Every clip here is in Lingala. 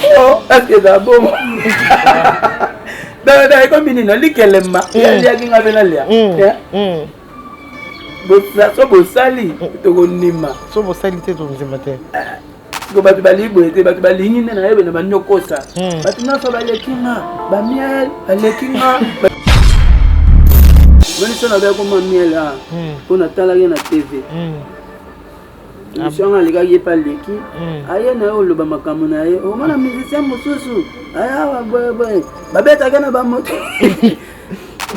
Oh, est-ce que c'est bon? Dans comme il n'a dit qu'elle aime. Il y a qui n'a pas l'air. So bosali to konima. So bosali te to nzemate. Go batu bali boete batu bali ngine na yebe na banyokosa. Batu na so bali kinga, ba miel, bali kinga. Wani sona ba ko miel ah. Ona tala na TV. Mission ali ka yepa leki. Aye na o loba makambo na ye. O mana musicien mosusu. Aya wa boy. Ba beta kana ba moto.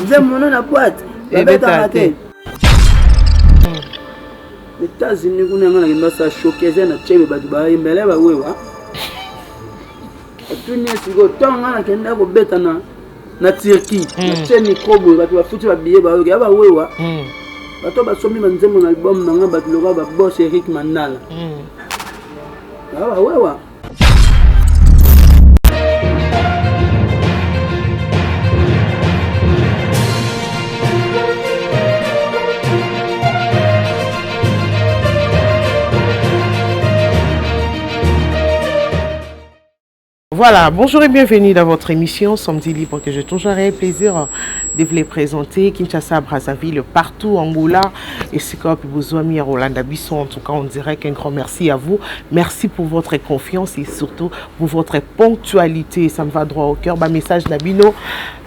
Nzemona na boîte. Ba beta mate. Les États-Unis, on a ça choqué, c'est un tchèque, mais là, oui, tout n'est pas tant on a qu'un abo bête na Turquie, na tchèque microbe, tu vas foutre la billet, bah oui, bah toi, bah sommi manzé mon album, n'a pas le roi, bah boss Eric Manal. Ah ouais. Voilà, bonjour et bienvenue dans votre émission Samedi Libre que j'ai toujours eu plaisir de vous les présenter. Kinshasa, Brazzaville, partout, Angola et c'est comme Bouzouami à Rolanda Bisson. En tout cas, on dirait qu'un grand merci à vous. Merci pour votre confiance et surtout pour votre ponctualité. Ça me va droit au cœur. Message Nabino,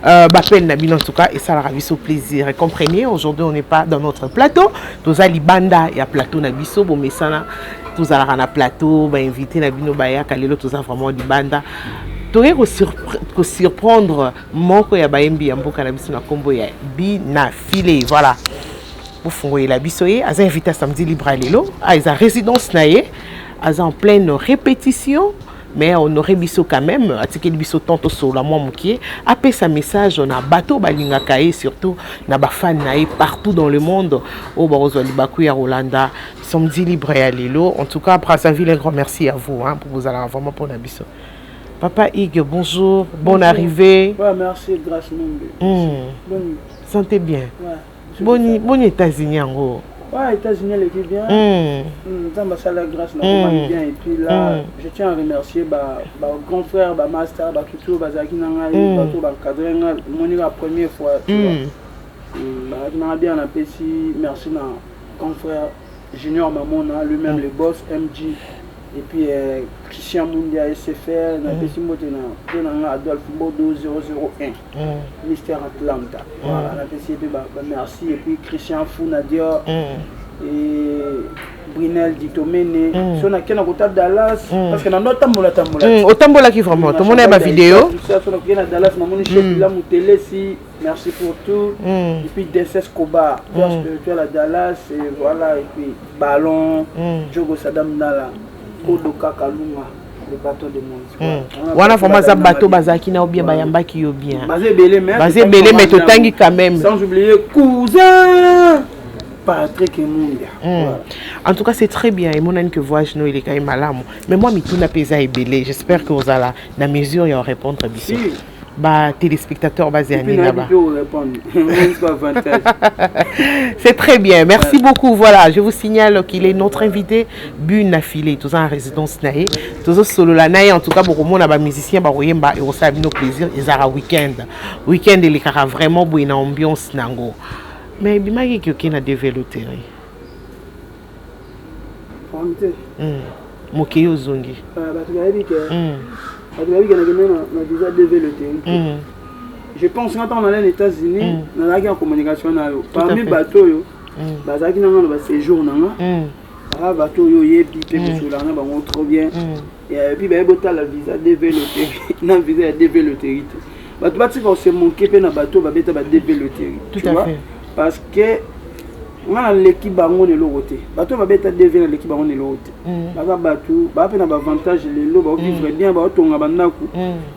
Bapel Nabino en tout cas et ça la ravisse au plaisir. Et comprenez, aujourd'hui on n'est pas dans notre plateau. Nous allons Banda et à plateau Nabiso, bon mais ça là. Tous à la plateau, invité Nabino Baya, Kalelo, tous vraiment du banda. Tu es surprendre mon koya baembi ambo cannabis na combo ya bi na filé voilà. Pour fongoyer la bisoye, as invité samedi libre à l'élo, à sa résidence naé, as en pleine répétition. Mais on aurait biso quand même, à ce qu'il biso tantôt sur la moi moukié, après sa message, on a bateau balinga kaé surtout, na ba fan naé partout dans le monde, au Barozo Libakou à Rolanda, samedi libre à l'élo. En tout cas, Brazzaville, un grand merci à vous pour vous aller vraiment pour la biso. Papa Hugues, bonjour, bonne arrivée. Ouais, merci, grâce Bonne. Sentez bien. Ouais. Bon États-Unis en gros. Ouais, États-Unis, elle était bien. Ça la grâce, bien. Et puis là, je tiens à remercier mon grand frère, ma master, Tutu, Bazaki Nanga, Cadre, mon la première fois. Bien merci à grand frère Junior Mamona, lui-même le boss MG. Et puis Christian Mundia SFR, Adolphe Modo 001, Mystère Atlanta. Voilà, merci. Et puis Christian Founadia et Brunel Ditomene. Si on a qu'un côté Dallas, parce que dans notre tambola. Tambola qui vraiment, tout le monde a ma vidéo. Dallas, merci pour tout. Et puis DSS Koba, spirituel à Dallas, et voilà, et puis Ballon, Jogo Sadam Nala. Le bateau de monde. Wana fama za bateau bazaki na bien bayambaki yo bien. Basé belé mais to tangi quand même. Sans oublier cousin Patrick et Mundia. En tout cas, c'est très bien. Et mon ami que voyage nous il est quand même malade. Mais moi mituna pesa et belé. J'espère que vous allez la mesure et en répondre à bisous. Téléspectateurs basés à Nina. C'est très bien, merci beaucoup. Voilà, je vous signale qu'il est notre invité, Bune Affilé, tous en résidence naïe, tous solo la naïe. En tout cas, pour moi, on musicien, et on s'est nos plaisirs. Ils ont un week-end, il est vraiment une ambiance nango. Mais il m'a dit qu'il y a des véloteries. Mokeyo zongi. Je pense que quand on allait aux États-Unis, on a en communication. Parmi les bateaux, on a un séjour. On a un bateau qui est trop bien. Et puis, on a la visa développée. On a un visa développée. Tu vas se manquer de bateau, on va développer. Tout à fait. Parce que on a l'équipe bango de l'autre. Bateau va être développer l'équipe bango de l'autre. Baga bateau, ba pe na avantage les lots, ba vivre bien, ba tonga bandaku.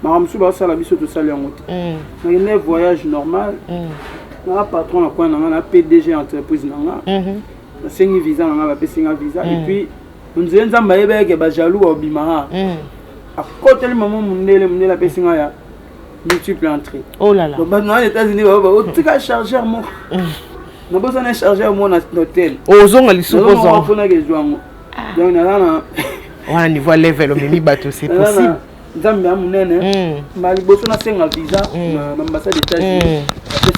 Ma ramsu ba sala biso to sala ngote. Na une voyage normal. Na patron na quoi na PDG entreprise na. Na sengi visa na ba pe senga visa et puis on dit nzamba yebe ke ba jaloux ba bimara. À côté le moment mundele la pe senga ya multiple entrée. Oh là là. Donc dans les États-Unis ba tout cas chargeur mo. Nous avons besoin de charger à mon hôtel. Aux ongles, ils sont donc, on a niveau level, mais bateau, c'est possible. nzambe amunene ma liboso na senga visa na ambassade d'États-Unis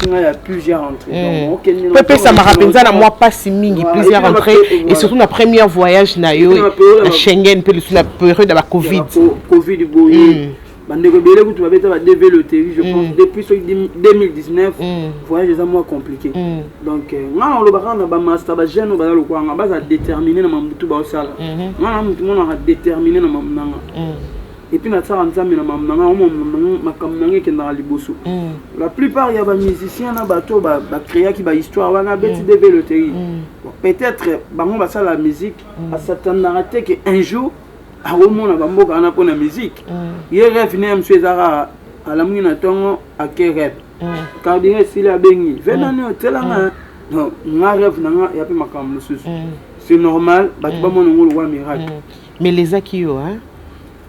il y a plusieurs entrées donc Pepe ça m'a rappelé ça moi pas si mingi plusieurs entrées et surtout na premier voyage na yo à Schengen pe la période de la Covid bandeko belé ku tu vas ba DV loterie je pense depuis 2019 voyage est moins compliqué donc ngana lo ba na ba master ba jeune ba lo kwanga ba za déterminer na mamutu ba osala ngana mutu mona ha déterminer na mamnanga et puis na tsara nzambe na mamnanga o makamnanga ke na liboso la plupart ya ba musiciens na bato ba créer ki ba histoire wana beti DV loterie peut-être bango ba sala la musique à s'attendre que un jour a romona bamboka ana pona musique ye rêve ne monsieur Zara à la mine tongo à quel rêve quand bien s'il a bengi venano telanga non nga rêve nanga ya pe makambo susu c'est normal ba ba mon ngolo wa miracle mais les akio hein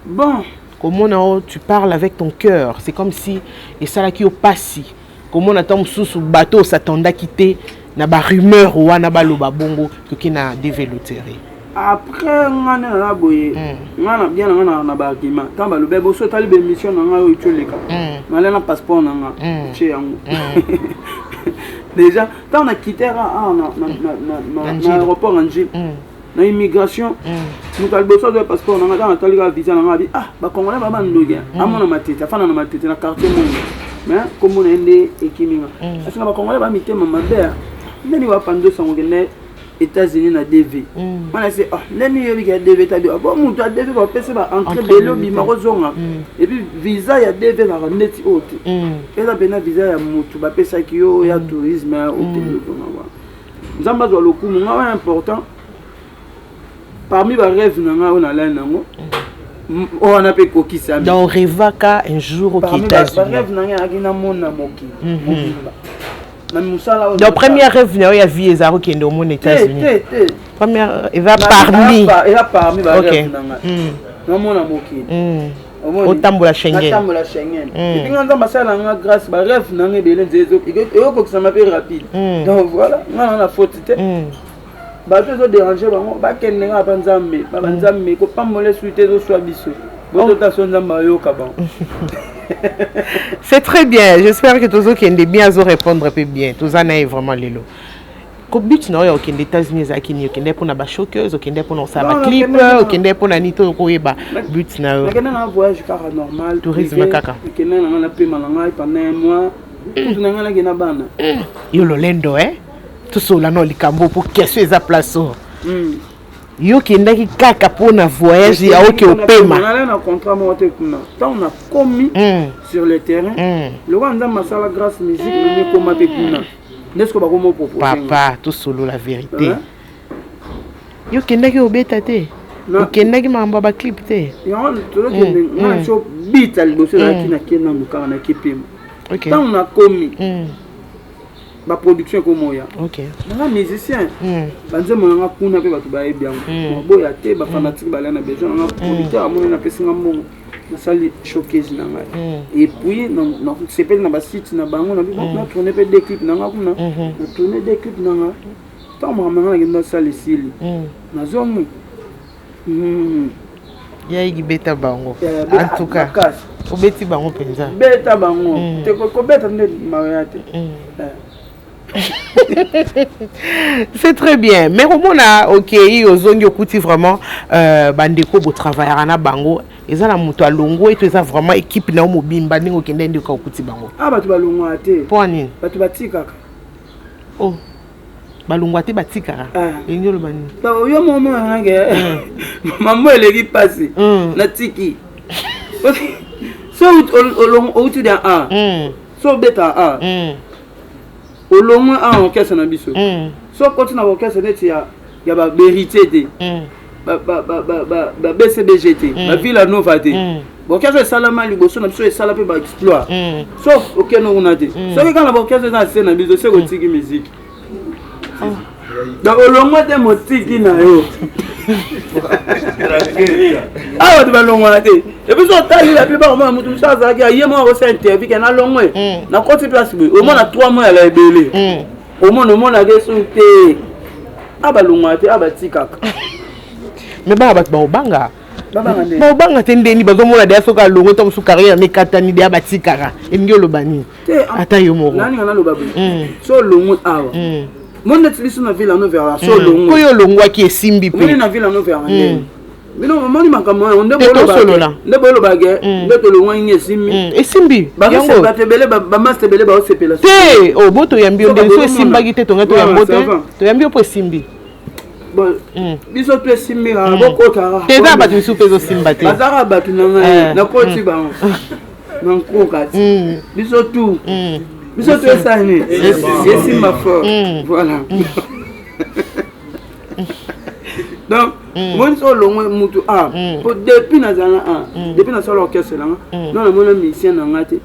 bon comment tu parles avec ton cœur c'est comme si et ça là qui au passé comment on attend sous bateau s'attendait quitter na ba rumeur ou na ba loba bongo que na développer après ngana na boye ngana bien ngana na ba argument quand ba lobe bo so tali be mission nga yo toleka ngala na passeport nga chez yango déjà quand on a quitté na aéroport Anjil na immigration nous calbo so de passeport nga dans tali ga visa nga bi ba congolais ba bandoga amona matete afana na matete na quartier monde mais comme on ende ekiminga asina ba congolais ba mitema mabea ndeni wa pando sango ngene États-Unis na DV. Voilà c'est l'année il y a DV ta bon mutu a DV va passer ba entrer belo bi marozonga et puis visa ya DV la net haute. Et là bena visa ya mutu ba pesa kiyo ya tourisme hôtel comme ça. Nzamba zo lokumu nga important. Parmi ba rêve nga on a là nango. On a pe kokisa. Dans rêvaka un jour aux États-Unis. Ba rêve nga akina mona moki. Donc première rêve il y a vie Ezaro qui est au monde États-Unis. Première il va parmi. Il va parmi ba rêve nanga. Na mona moki. Au tambola Schengen. Tambola Schengen. Et puis nganda masala nga grâce ba rêve nanga belé nzezo. Et ko ça m'appelle rapide. Donc voilà, ngana na faute té. Ba to déranger bango ba kenne nga pa nzambe. Ba nzambe ko pamole suite zo swa biso. C'est très bien. J'espère que tous qui ont bien à répondre un peu bien. Tous en avez vraiment les lots. But non ya okende États-Unis akini okende pour na ba choqueuse okende pour na sa ba clip okende pour na nito ko yeba but na yo okende na voyage car normal tourisme kaka okende na na pe malanga pendant un mois tout na ngala ke na bana yo lolendo tout so la no likambo pour qu'est-ce eza place yo kendaki kaka pour na voyage ya oke opema na na contrat mo te kuna tant on a commis sur le terrain le rwanda masala grâce musique ni koma pe kuna n'est-ce que ba komo proposer papa tout solo la vérité yo kendaki obeta te yo kendaki mamba ba clip te yo to kende na so bital bosse la kina kena muka na kipima tant on a commis ba production comme moya OK na musicien banze mona kuna pe batu ba e bien boya te ba fanatique ba la na besoin na producteur amona na pesinga mbongo na sali showcase na ngai et puis non c'est pas na ba site na bango na na tourner pe des clips na ngakuna na tourner des clips na nga tant moi na ngenda sali sili na zongo ya igibeta bango en tout cas obeti bango penza beta bango te ko beta nde mawate c'est très bien mais comment na OK ozongi okuti vraiment bandeko bo travailler na bango eza na muto alongo et eza vraiment équipe na mobimba ndingo kende ndiko okuti bango batu balongo ate pour nini batu batikaka balongo ate batikaka engelo bani yo momo ngenge mambo eleki pasi na tiki so olongo outi da so beta au long en orchestre na biso so continue na orchestre net ya ba vérité de ba BCBGT ba Villa Nova de orchestre salama liboso na biso e sala pe ba exploit sauf OK no una de so que quand la orchestre na scène na biso c'est otiki musique da olongo de motiki na yo ah tu vas longo de et puis so tali la plupart moi mutu ça ça qui a yemo ko c'est interview que na longo na côté place au moins na 3 mois à la ebele au moins na ke souté ah ba longo de ah ba tikaka mais ba banga banga tendeni bazomona de soka longo to musu carrière mais katani de abatikara elingi olobani ata yo moko nani ngana lobabu so longo awa monde biso na ville en over so longo ko yo longo ki esimbi pe on na ville en over bino moni makambo on nde bolo bage nde to longo ngi esimbi yango batebele ba master bele ba osepela te o boto yambi onde so esimba gite to ngato yambo to yambi opo esimbi bon biso to esimbi ha bokota teza batu biso pezo simba te bazara batu na koti ba na nkokati biso tu biso to esani esimba fort voilà donc moi so longo mutu depuis nazana depuis na solo orchestre là non na mona musicien na ngate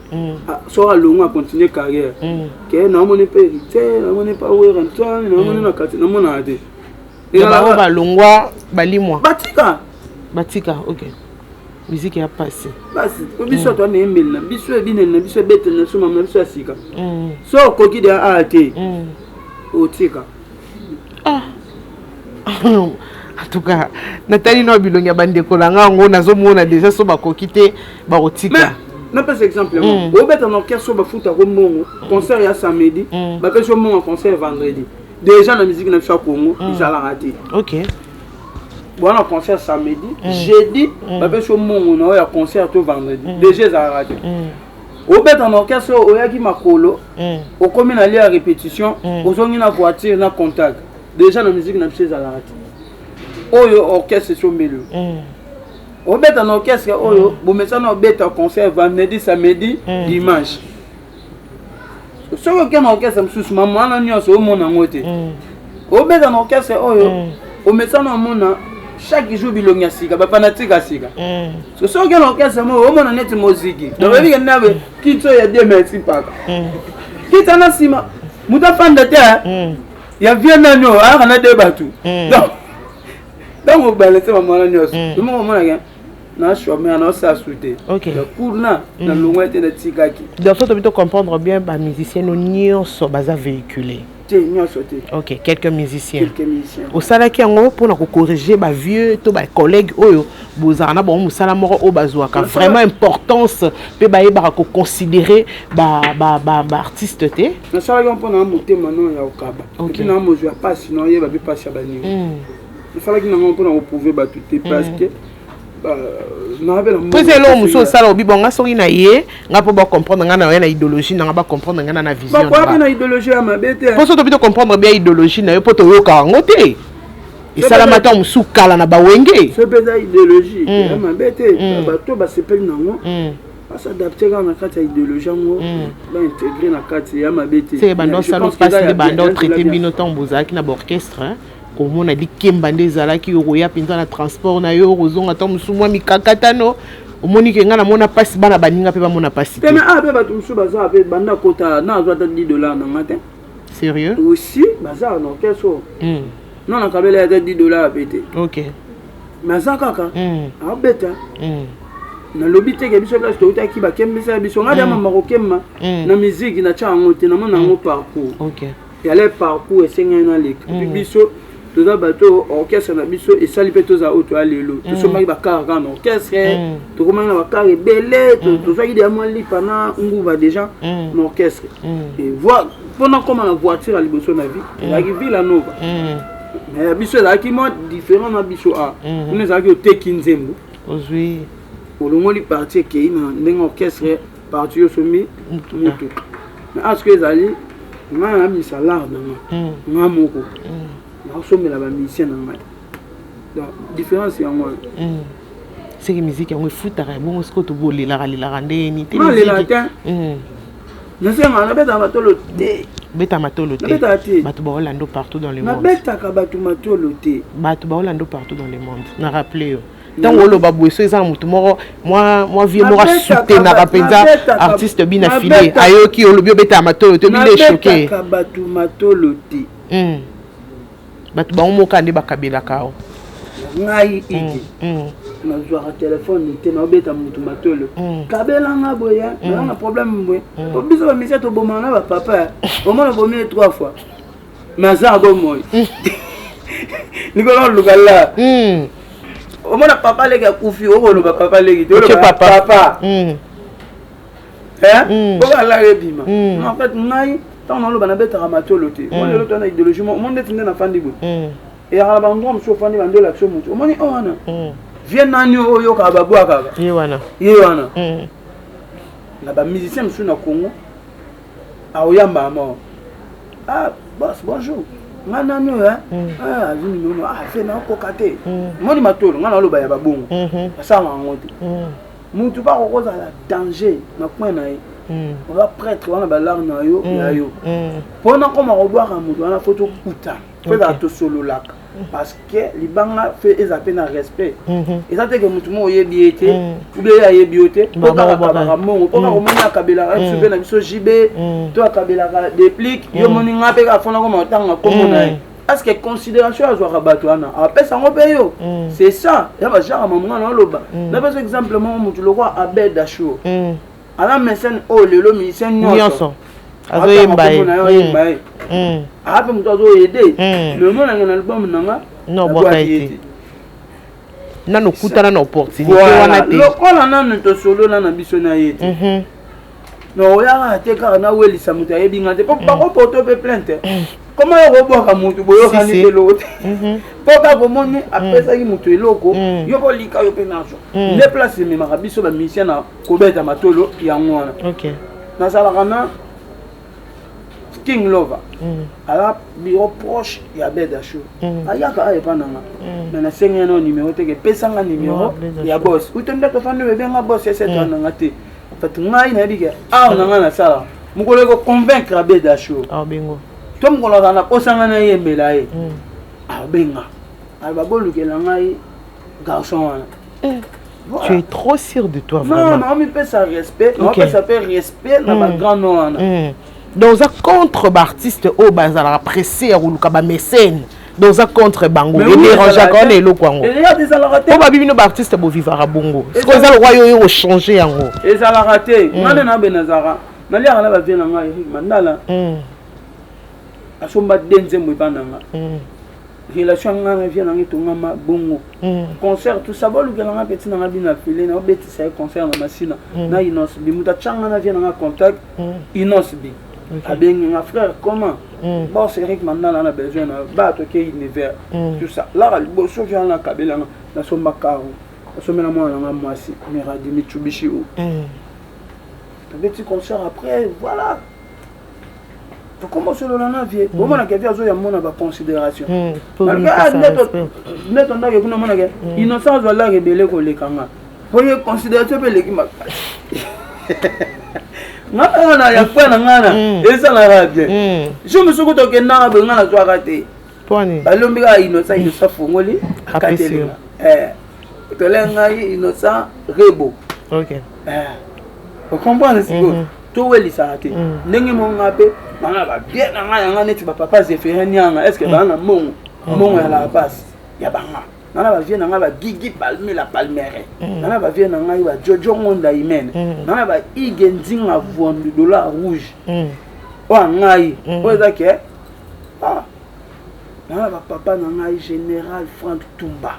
so longo a continuer carrière que na mona pe na mona pa wera ntwana na mona na kati na mona ade et ba longwa balimwa batika OK musique a passé basi biso to na embel na biso ebine na biso bete na suma na biso asika so koki de ate otika en tout cas Nathalie no bilonga bande kolanga ngo nazomona déjà so bakoki te barotika na pas exemple o beta no orchestre ba futa ko mongo concert ya samedi ba pe so mongo concert vendredi déjà na musique na biso Congo izala raté OK bon concert samedi jeudi ba pe so mongo na ya concert to vendredi déjà izala raté o beta no orchestre o ya ki makolo o komi na lia répétition o zongi na voiture na contact déjà na musique na biso izala raté oyo orchestre sombelo obeta na orchestre oyo bomesa na obeta concert vendredi samedi dimanche soko kema orchestre msusu mama nyonso omona ngote obeta na orchestre oyo omesa na mona chaque jour bilonga sika ba fanatique sika soko kema orchestre mo omona net moziki donc ebi nabe kitso ya 2 merci paka kitana sima mutafanda te ya viena no na de batu donc on balance maman nyos tout le monde là na chômé na ça souté OK pour na longo était de tikaki donc faut plutôt comprendre bien ba musicien nyonso baza véhiculé OK quelques musiciens au sala ki ngo pour na ko corriger ba vieux to ba collègues oyo bozana bon musala moko o bazwaka vraiment importance pe ba yeba ko considérer ba artiste te na sala ki on na monter maintenant ya okaba et na mo je pas sinon yeba bi pas chabani il fallait que nous puissions prouver tout parce que c'est l'homme muso sala obi bonga soki na ye nga po ba comprendre nga na idéologie nga ba comprendre nga na vision ba na idéologie ya mabete pour ça to bito comprendre bien idéologie na yo po to yoka ngote et sala mata musu kala na ba wenge c'est pas idéologie ya mabete ba to ba sepeli nango s'adapter à la idéologie ba intégrer na kati ya mabete c'est bando sala passe de bando traiter binoton bozaki na orchestre comme on a dit kembande zalaki oya pinza na transport na yo rozonga ta musumwa mikakatano omoni ke ngana mona passe bana baninga pe ba mona passe te mais ape ba tumsu baza ape banda kota na azwa ta $10 na matin sérieux aussi baza na keso non na kabela ya $10 apete OK mais ça kaka abeta na lobby te ke biso place to utaki ba kembisa biso ngada mama kokema na musique na chango te na mona ngo parcours OK ya le parcours esenga na lek biso toza bato orchestre na biso et sali pe toza auto alelo to somaki bakara kana orchestre to komanga bakara belé to soki de moi lipa na nguba déjà na orchestre et voir pendant comme la voiture à liboso na vie la ville nova mais biso la qui moi différent na biso a on est aki oteki nzembo ozui olongoli partie ke ina ndenge orchestre partie yo somi mutu mais est-ce que ezali nga misala na nga moko la musicien donc différence en moi c'est que musique on fout à bon ce que tu voulais la rendre ni te non les latins je sais on a beta matolo té beta matolo té batu ba Orlando partout dans le monde beta ka batu matolo té batu ba Orlando partout dans le monde na rappeler tant olo babweso eza mutu moko moi vie moko souté na rapenza artiste bien affilié ayoki olobi beta matolo té bile choqué ka batu matolo té batu ba moka nde bakabela kao ngai iti na joie téléphone te na beta mutu matolo kabela nga boya na problème boy ko biso ba mission to bomana ba papa au moins bomé 3 fois mais ça bon moi nikolo lugala au moins papa les gars koufi au le papa les gars papa hein pour la rebima en fait ngai tant on le banabeta ramatolo te on le ton idéologie mon monde est na fandi bo et à la bandom so fandi bande l'action mutu au moins on ana viens nani oyo ka babu aka yewana na ba musicien msu na Congo a oyamba mo ah boss bonjour ngana no ah azuni no fait na kokate moni matolo ngana lo ba ya babungu asanga ngote mutu ba ko za la danger na point na ye on va prêtre on a ba lar na yo ya yo pona ko ma ko boire mutu na photo kuta fait da to solo lak parce que les banga fait ils appellent un respect et ça c'est que mutu mo yebi été ou bien ya yebi oté pour ka ka mo pour ka mo na kabela soupe na biso jibe to kabela déplique yo moni ngape ka fona ko matanga ko mona parce que considération à joie batouana après ça on paye c'est ça ya ba jara maman na loba na par exemple mo mutu le roi Abed Dachou ala mesen o lelo musicien nyonso azoyembaye après mutu azo aider le monde na album nanga non bokaiti nano kutana na opportunité wana te lokola nano to solo na biso na yete no ya te ka na welisa mutu ayebi ngate po ba ko poto pe plainte comment yo boka mutu boyo kani te lote po ka komoni apesa ki mutu eloko yo ko lika yo pe naso le place me makabiso ba mission na kobeta matolo ya ngwana OK na sala kana King Lover à la bureau proche il y a Abed Dachou ayaka ay pananga na senga no numéro te ke pesanga numéro ya boss utonda to fanu be nga boss c'est nanga te en fait ngai na bika nanga na sala mukolo ko convaincre Abed Dachou bingo to mukolo na posanga na yembela ye benga alba bolukela ngai garçon wana. Tu es trop sûr de toi, vraiment. Non, mais ça respect. Non, ça fait respect dans ma grande nom. Dans un contre-artiste au bazar apprécié ou le mécène dans un contre bango et dérange à connaître le kwango. Il y a des alaratés. Pourquoi bibino artiste beau vivre à bongo? Est-ce que ça le royaume a changé en gros? Les alaratés. Nana na benazara. Nali ala ba vient nga mandala. Asomba denze mo bananga. Relation ngana vient nga to ngama bongo. Concert tout ça bolu ngana petit na bina filé na beti ça concert na masina. Na inos bi muta changa na vient nga contact inos bi. Abengi nga frère comment bon c'est Eric Mandala na besoin na ba to ke univers tout ça là bo so vient na kabela na somba karo so mena moi na mwasi mera di Mitsubishi o petit concert après voilà to commencer le na vie bon na ke via zo ya mona ba considération net on da ke kuna mona ke innocence wala rebelle ko lekanga pour considération pe lekima ngana ya kwa na ngana esa na rabie je me suis que na ba ngana to akate poni balombi ka innocent fongoli akate to lenga innocent rebo OK vous comprenez ce que to weli sa ate ndenge mo ngape bana ba bien na ngana neti ba papa zefere nyanga est-ce que bana mongo ya la passe ya banga nana ba vie nanga ba gigi palme la palmere nana ba vie nanga ba jojo ngonda imene nana ba igendinga vondo dollar rouge o ngai o ezake nana ba papa nanga général Franck Tumba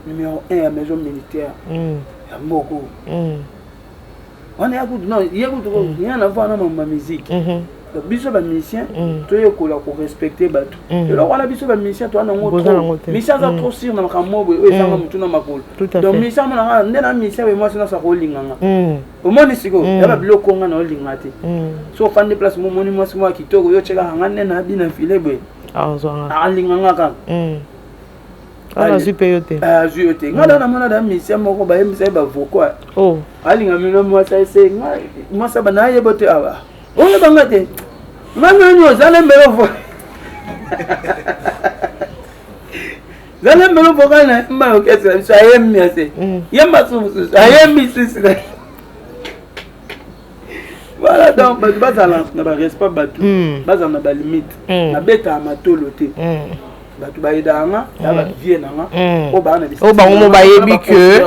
numéro 1 à maison militaire ya Mboko on est à coup non il y a coup rien à voir dans ma musique biso ba musicien to yekola ko respecter bato et wala biso ba musicien to na ngoto musicien za trop sur na makambo e sanga mutu na makolo donc musicien na ndena musicien be moi sina sa ko linganga o moni siko ya ba biloko nga na lingate so fande place mo moni moi sima kitoko yo cheka hanga nena bina filebe linganga ka ala zupeyote zuyote ngada na mona da musicien moko ba musicien ba voko alinga mino moi sa ese moi sa ba na yebote aba on le bangate mama nyo zale mbelo fo zale mbelo fo kana mba okesa so ayemi ase yemba so ayemi sisi voilà donc bazala na ba respect batu bazala na ba limite na beta matolo te batu baidanga ya ba vie nanga o ba na o ba mo bayebi que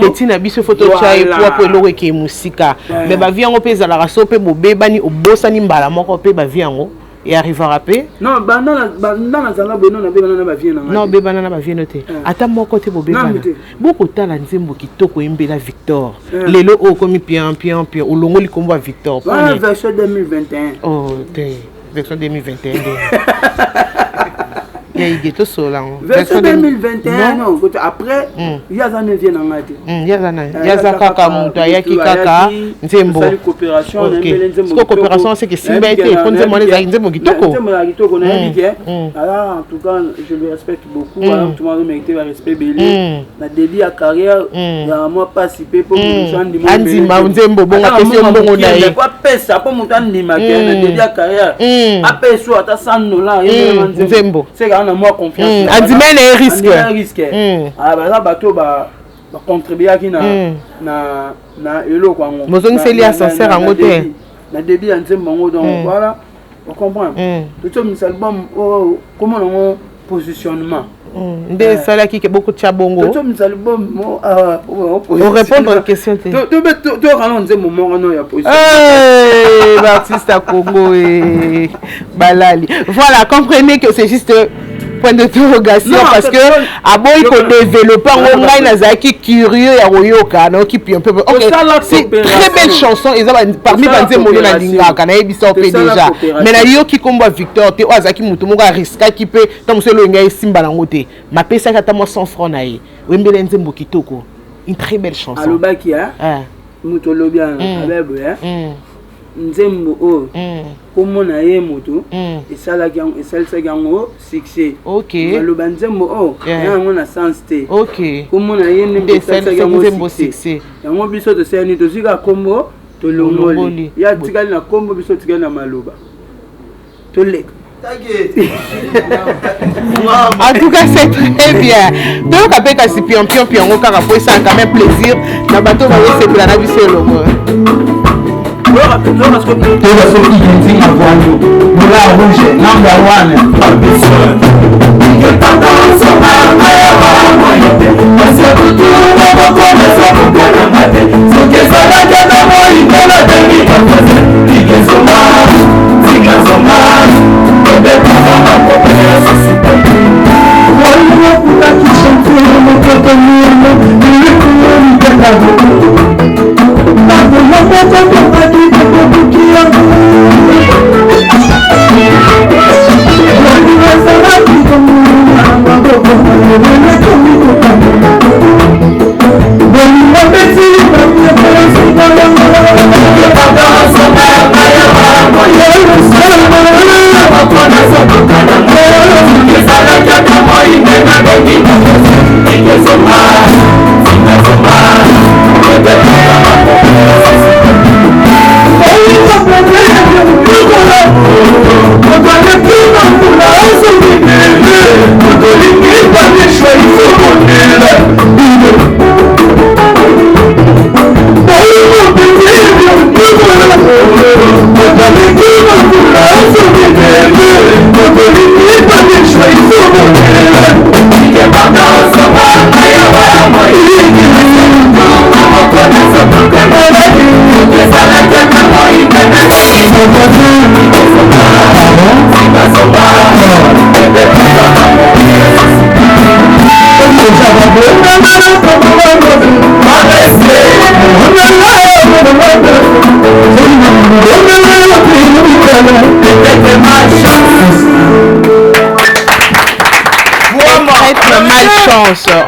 petit na biso photo chai po eloko ke musika mais ba vie ngo peza la raso pe bobebani obosani mbala moko pe ba vie ngo et arrivera paix. Non, banana zala bono na banana ba vie na. Non, be banana ba vie noté. Ata mon côté bo be banana. Beaucoup tala nzembo kitoko imbela Victor. Lelo o komi pian o longo likombo Victor. La version 2021. Oh, version 2021. Version 2021 non, après il y a un vient en mati. Il y a kaka muta ya kaka nzembo. Coopération coopération c'est que simba été pour nzembo les nzembo kitoko. Nzembo la kitoko na bien. Alors en tout cas, je le respecte beaucoup, alors tout le monde mérite le respect belé. Na début à carrière, il y a moi participer pour gens du monde. Andima nzembo bonga question bongo na ye. Pas pesa pour monter ndima na début à carrière. Après so ata $100 nzembo. C'est moi confiance. Andimene est risque. Ah bah là bateau ba contribuer qui na elo kwa ngo. Mozongi seli à sincère en côté. Na débit en nzembo donc voilà. On comprend. Tout ce album comment on positionnement. Des salaires qui beaucoup de chabongo. Tout ce album on répondre aux questions. Tu rallonge moment non ya position. L'artiste à Congo et Balali. Voilà, comprenez que c'est juste point d'interrogation parce que abo il faut développer on a nazaki curieux ya royoka na qui puis un peu OK c'est très belle chanson ils parmi banze molo na lingaka na ebisa pe déjà mais na yo qui combo Victor te azaki mutu mo ga risque qui peut tant selo ngai simba na ngote ma pesa kata mo 100 francs na ye wembele nzembo kitoko une très belle chanson alobaki mutu lobia abebo nzembo o komo na ye moto esala gango succès OK aloba nzembo o yango na sens te OK komo na ye esala gango succès yango biso to seni to zika kombo to longoli ya tikali na kombo biso tikali na maloba to leka. En tout cas, c'est très bien. Donc, après, quand c'est pion, on a quand même plaisir. Na bateau va se planer du seul.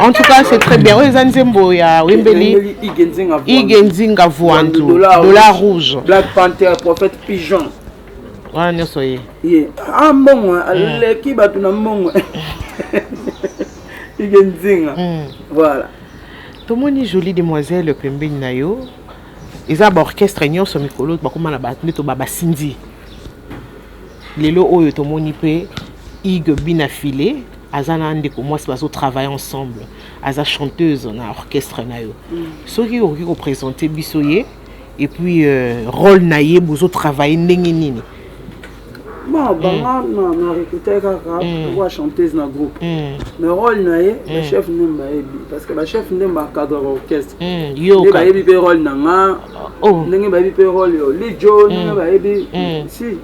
En tout cas, c'est très bien. Oui, Zanzembo, il y a Wimbeli, Igenzinga Voandu, Dollar Rouge, Black Panther, Prophète Pigeon. Ah, non, soyez. Ah, bon, l'équipe a tout le monde. Igenzinga. Voilà. Tout le monde est joli, demoiselle, le Pembe Nayo. Ils ont un orchestre, ils ont un micro, ils ont un Cindy. Les lots, tout le monde peut Ig Binafilé. Azana ndeko moi c'est parce qu'on travaille ensemble. Aza chanteuse na orchestre na yo. Ceux qui ont représenté bisoye et puis rôle naie bozo travailler ndenge nini. Bon, na recruter kaka pour chanteuse na groupe. Mais rôle naie le chef nemba ebi parce que le chef nemba cadre orchestre. Yo ka ebi pe rôle nanga. Ndenge ba ebi pe rôle yo. Lijo ndenge ba ebi si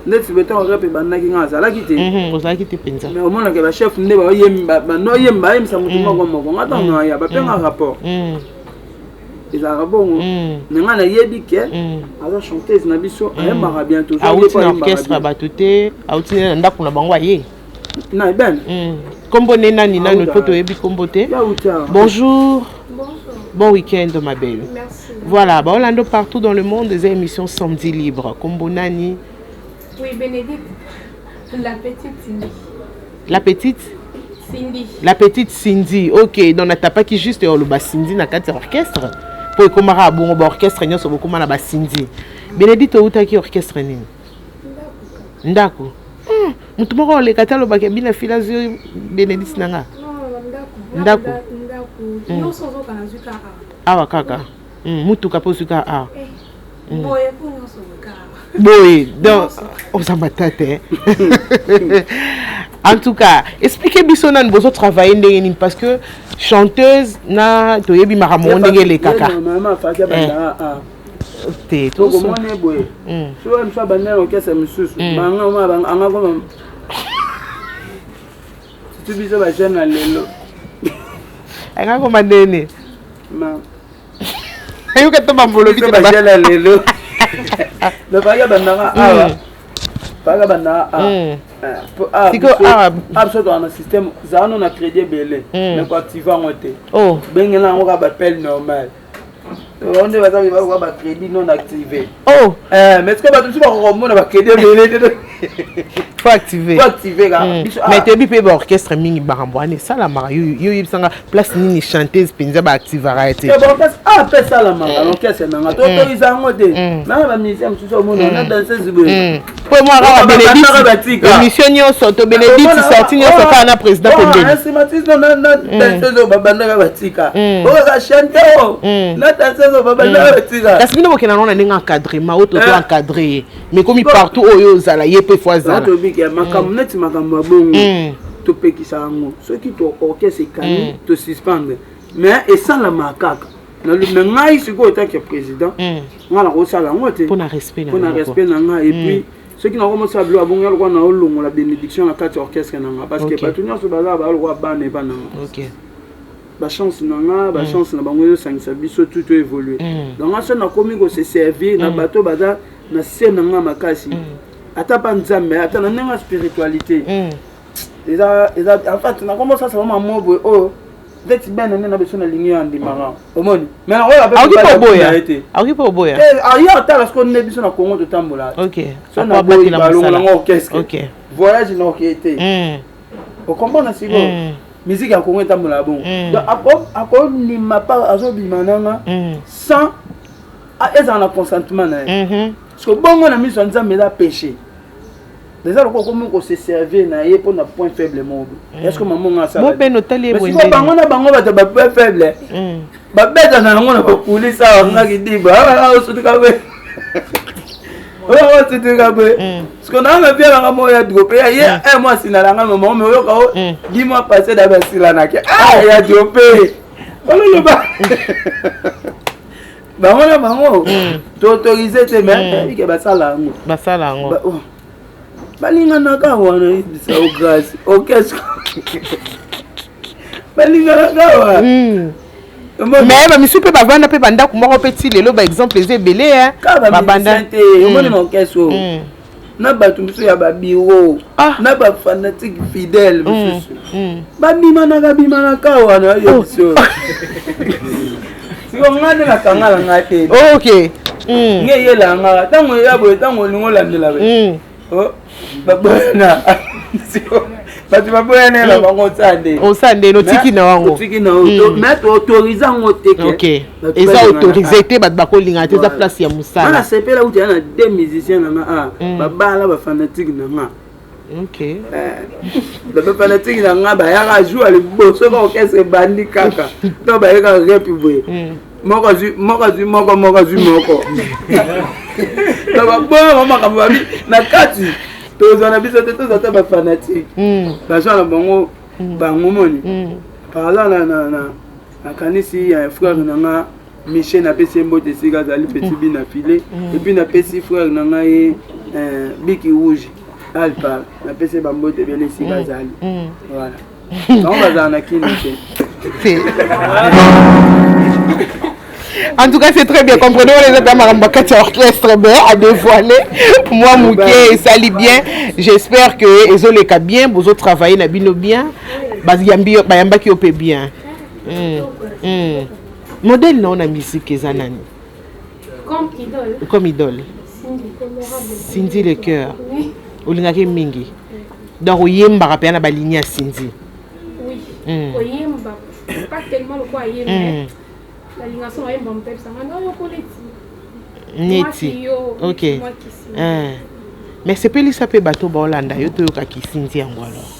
ndeti beto rap bandaki nga azalaki te ozalaki te penza mais omonaka ba chef nde ba yemba no yemba ayemisa mutu moko ngata nga ya bapenga rapport ezalaka bongo nga nayebi ke aza chanteuse na biso ayembaka bien toujours auti na orchestre bato te auti na ndako na bango aye na ben kombo ne nani nani po toyebi kombo te bonjour bon week-end ma belle. Merci. Voilà, bah, Orlando partout dans le monde des émissions Samedi Libre. Kombo nani? Oui, Bénédicte. La petite Cindy. La petite Cindy. La petite Cindy. Ok, donc on pas qui juste le bas Cindy na quatre orchestre. Pour comment à bon orchestre nyo so beaucoup na bas Cindy. Bénédicte ou ta qui orchestre nini? Ndako. Mutu moko le katalo ba ke bina filazo Bénédicte nanga. Non, ndako. Non, sans aucun azuka. Ah kaka. Mutuka posuka ah. Boye pour nous sauver. Boye, donc on s'en battait. En tout cas, expliquez-moi nan bozo travailler ndenge parce que chanteuse na toyebi maramonde ndenge le kaka. Maman fakia banda ah. Te tout ça. Comment ne boye. So on soit banda orchestre mususu. Banga ma anga ko. Tu biso ba jeune na lelo. Anga ko mandene. Ma. Ayo ka to bambolo biso ba jeune na lelo. Le fakia banda ah. Fakia banda ah. Siko arabe. Absolument dans le système, ça on a créé belé. Mais quand tu vas monter. Oh. Ben là on va appel normal. On ne va pas avoir crédit non activé. Oh. Mais est-ce que va tout on va crédit belé. Faut activer. Faut activer là. Mais tu bi pe orchestre mingi baramboane ça la mara yo yibsanga place ni chanteuse penza ba activera été. Et bon parce après ça la mara l'orchestre na to autorise en mode. Mais ba musicien tout monde on a dansé zibo. Pour moi ra Bénédicte. Émission nyoso to Bénédicte sorti nyoso ka na président Pembele. Instrumentiste na danseuse babanda ka batika. O ka chanter na danseuse babanda ka batika. Parce que nous qui n'avons pas encadrement auto encadré mais comme partout oyo zala yepe fois zala. Makambo neti makambo bongo to pekisa ngo soki to orchestre kani to suspendre mais et sans la makaka na le ngai siko tant que président ngala ko sala ngote pour na respect na nga et puis ceux qui n'ont commencé à bloquer bon yalo na olongo la bénédiction na quatre orchestre na nga parce que batunya so baza ba lo ba ne ba na OK ba chance na nga ba chance na bango yo sangisa biso tout évoluer donc ça na komi ko se servir na bato baza na scène nga makasi ata pa nzambe ata na nenga spiritualité en fait na comment ça c'est vraiment mobo oh d'être ben na besoin na ligne en dimara omoni mais na ola pas boya ailleurs ata parce qu'on est besoin na Congo de tambola OK ça na boya la longo qu'est-ce OK voyage non qui était on comprend na si bon musique en Congo tambola bon donc ako ni ma part azo bimananga sans eza na consentement na parce que bongo na mise en nzambe la péché déjà le comment qu'on se servir na ye pour na point faible monde est-ce que maman nga ça bon ben hôtel bon mais bango na bango ba point faible ba beta na ngo na ba kulisa nga kidiba ah so tuka be oh so tuka be parce que na nga bien nga moya dropé hier un mois sinala nga maman mais yo ka 10 mois passé da ba silana ke ah ya dropé olo ba bango to autoriser te mais que basala ngo balinga naka wana bisa o grâce orchestre balinga naka wa mais ba misu pe bavanda pe banda ko moko petit lelo ba exemple les belé hein ba banda te omoni na orchestre na batu misu ya ba bureau na ba fanatique fidèle misu ba bima na ka wana yo biso siko ngane na kangala ngate OK ngeye la ngala tango ya boye tango lingo landela be babona siko batu babona la bango tsande o sande no tiki na wango mais autoriser ngo teke OK eza autorisé te bat bakolinga te za place ya musala na sepela uti na deux musiciens na babala ba fanatique na nga OK ba fanatique na nga ba ya jouer le bosso ba orchestre bandi kaka to ba ya rap boye moko na ba makambo ba na kati to zana biso te to zata ba fanatique ba jana bango bango moni par là na kanisi ya frère na nga Michel na pesi mbote sika zali petit bi na filé et puis na pesi frère na nga Biki rouge alpa na pese bambote bien ici bazali voilà on va dans la clinique. En tout cas, c'est très bien. Comprenez, les autres orchestre à dévoiler. Moi, Mouké, ça lit bien. J'espère que les autres les bien, vous autres travaillez na bino bien. Bayamba qui opé bien. Modèle non la musique que zanani. Comme idole. Comme idole. Cindy le cœur. Olingaki mingi. Donc oyemba rapé na baligna Cindy. Oui. Oyemba. Pas tellement le quoi yemba. La lignation est bon peuple ça m'a Neti. OK. Mais c'est pas lui ça peut bateau ba Hollanda yo to ka ki Cindy yango alors.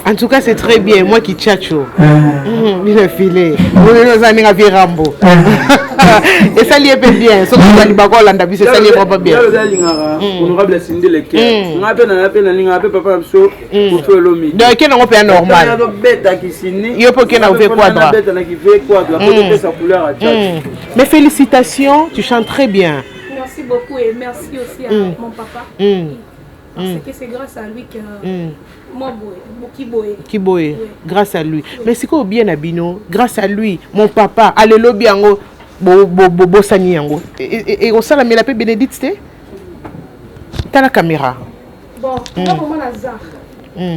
En tout cas, c'est très bien. Moi qui tchatcho. Il est filé. Et ça lui est bien. Sauf que les bagons là, c'est ça lui est pas bien. Honorable Cindy le cœur. On appelle papa Mso pour faire l'homme. Donc, quel est normal? Il faut qu'il ait quadra. Mais félicitations, tu chantes très bien. Merci beaucoup et merci aussi à mon papa. Parce que c'est grâce à lui que moi, Kiboé, grâce à lui. Mais c'est quoi bien Abino? Grâce à lui, mon papa, allez le bien, bo sani yango. Et au salon, mais la paix Bénédicte, c'est? T'as la caméra. Bon, comment la zar?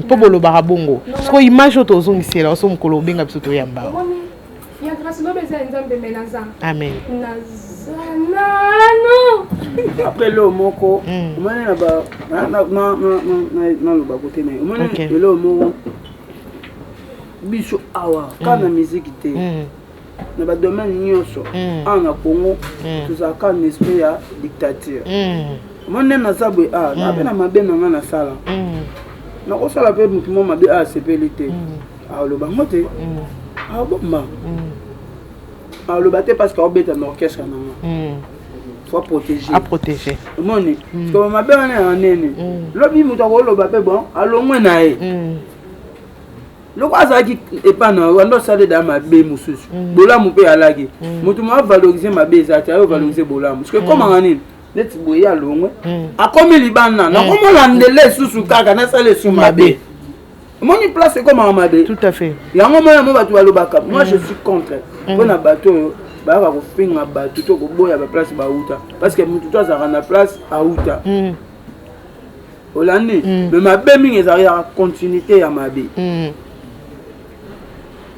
Pobolo barabongo. Parce que image auto zone ici là, on s'en colo bien absolument yamba. Il y a grâce à nous Amen. Après le moko, on m'a dit le mot biso awa quand la musique était dans le domaine nyonso en Congo tout ça quand esprit à dictature mon nem na sabwe a na pena mabe na ngana sala na ko sala pe mutu mo mabe a sepelité a lo bangote a bomba a lo baté parce qu'on bête en orchestre na faut protéger à protéger moni comme mabe na nene lobi mutu ko lo bape bon a lo mwe na e loko azaki epana wando sale da mabe mususu bolamu pe alagi mutu ma valoriser mabe ezati ayo valoriser bolamu parce que comme ngani neti boye alongwe akomi libana na komo landele susu kaka na sale su mabe moni place comme mabe tout à fait yango moya mo batu balobaka moi je suis contre pona bato ba ko finga bato to ko boya ba place ba uta parce que mutu to azaka na place a uta Olandi, mais ma belle mine est à continuité à ma vie.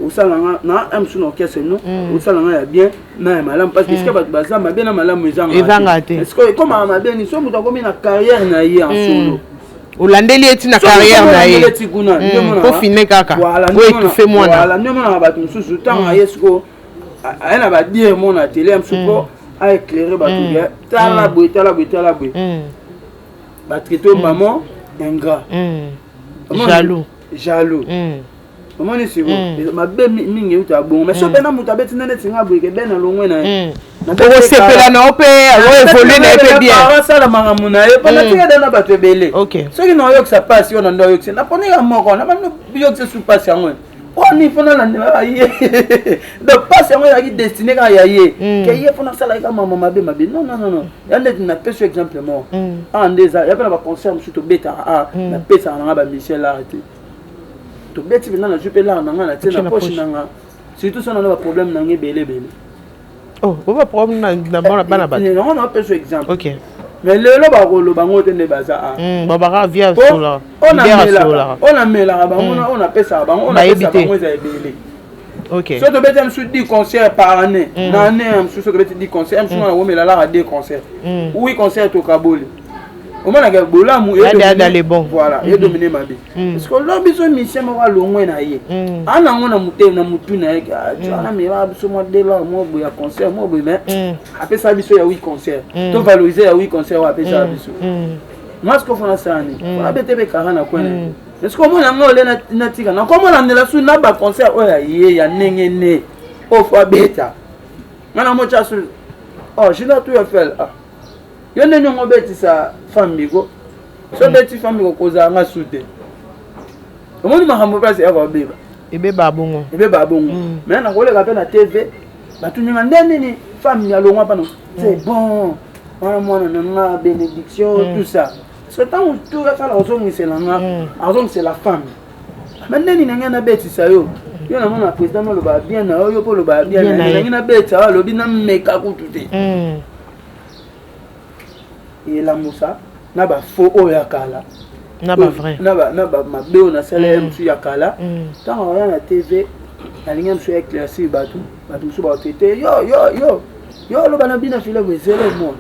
Au salon, na am sous nos caisses non. Au salon il y a bien, na malam parce que ce que baza ma bien na malam mes gens. Est-ce que comme ma bien ni sommes dans comme une carrière na y en solo. Olandeli est une carrière na y. Pour finir kaka. Oui, tu fais moi. Voilà, nous on va tout sous temps à yesko. Elle va dire mon atelier am support à éclairer batou bien. Tala boy. Batrito maman ingrat. Jaloux. Comment est-ce que ma belle mingi ou ta bon mais so bena muta beti nene tinga boyeke bena longwe na o sepela na ope o évoluer na pe bien ça la mangamu na e pendant que dana bato belé OK ce qui no yok ça passe on ndo yok na poni ya moko na bano yok se sous passe yango on y fona la ndela ye donc passe yango ya ki destiné ka ya ye ke ye fona sala ka maman mabe non yande na pese exemple mo en des ya pa na concert surtout beta na pesa na ba Michel arrêté to beti bina na jupe là na ngana tena poche nanga surtout ça on a un problème na ngebele oh pas problème na bana ba non on a pese exemple OK mais lelo ba kolo bango tende baza baba via sola on a mela bango on a pesa bango on a pesa bango za ebele OK so to beti am sou 10 concerts par année na année am sou so beti 10 concerts am sou na wo mela la 2 concerts oui concert to kaboli au moins la bolamu et bon voilà et dominer ma vie parce que l'homme so mission ma longwe na ye ana ngona mute na mutu na ye ana me ba so mo de la mo boya concert mo boya mais après ça biso ya oui concert to valoriser ya oui concert wa après ça biso moi ce qu'on fait ça ni ba bete be karana kwa est-ce que mo na ngole na tika na comme na ndela su na ba concert o ya ye ya nengene o fa beta ngana mo cha su oh je dois tout faire yo nene ngo beti sa famille so beti famille ko za nga soude omoni mahambo place ya ba beba ebe babongo mais na ko le ka pe na TV batu nyanga ndeni ni famille alongwa pano c'est bon mwana na bénédiction tout ça ce temps tout ça la raison c'est la raison c'est la femme mais ndeni na ngana beti sa yo na mona président no lo ba bien na yo po lo ba bien na ngina beti sa lo bi na meka ku tuté et la moussa na ba faux oyakala na ba vrai na ba mabeo na sala msu yakala tant on a la TV la ligne msu éclairci batu msu ba tete yo lo bana bina file bo zelo mo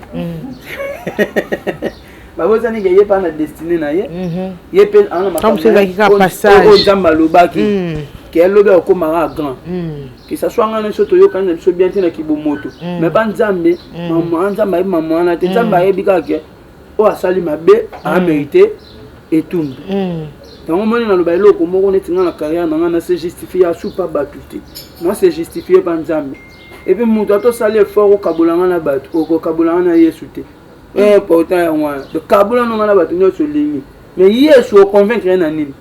ba boza ni ye pa na destiné na ye pe ana ma comme c'est qui ka passage o jamba lo baki que lobe ko mara grand que ça soit ngana soto yo quand so bien tena ki bo moto mais pas nzambe maman na te nzamba ye bikake o asali mabe a mérité et tout donc moni na loba eloko moko neti ngana carrière na ngana se justifier sous pas batuté moi c'est justifié par nzambe et puis muto to sali effort ko kabulanga na batu ko kabulanga na Yesu te pourtant ya ngwana de kabulanga na batu nyoso lingi mais Yesu o convaincre na nini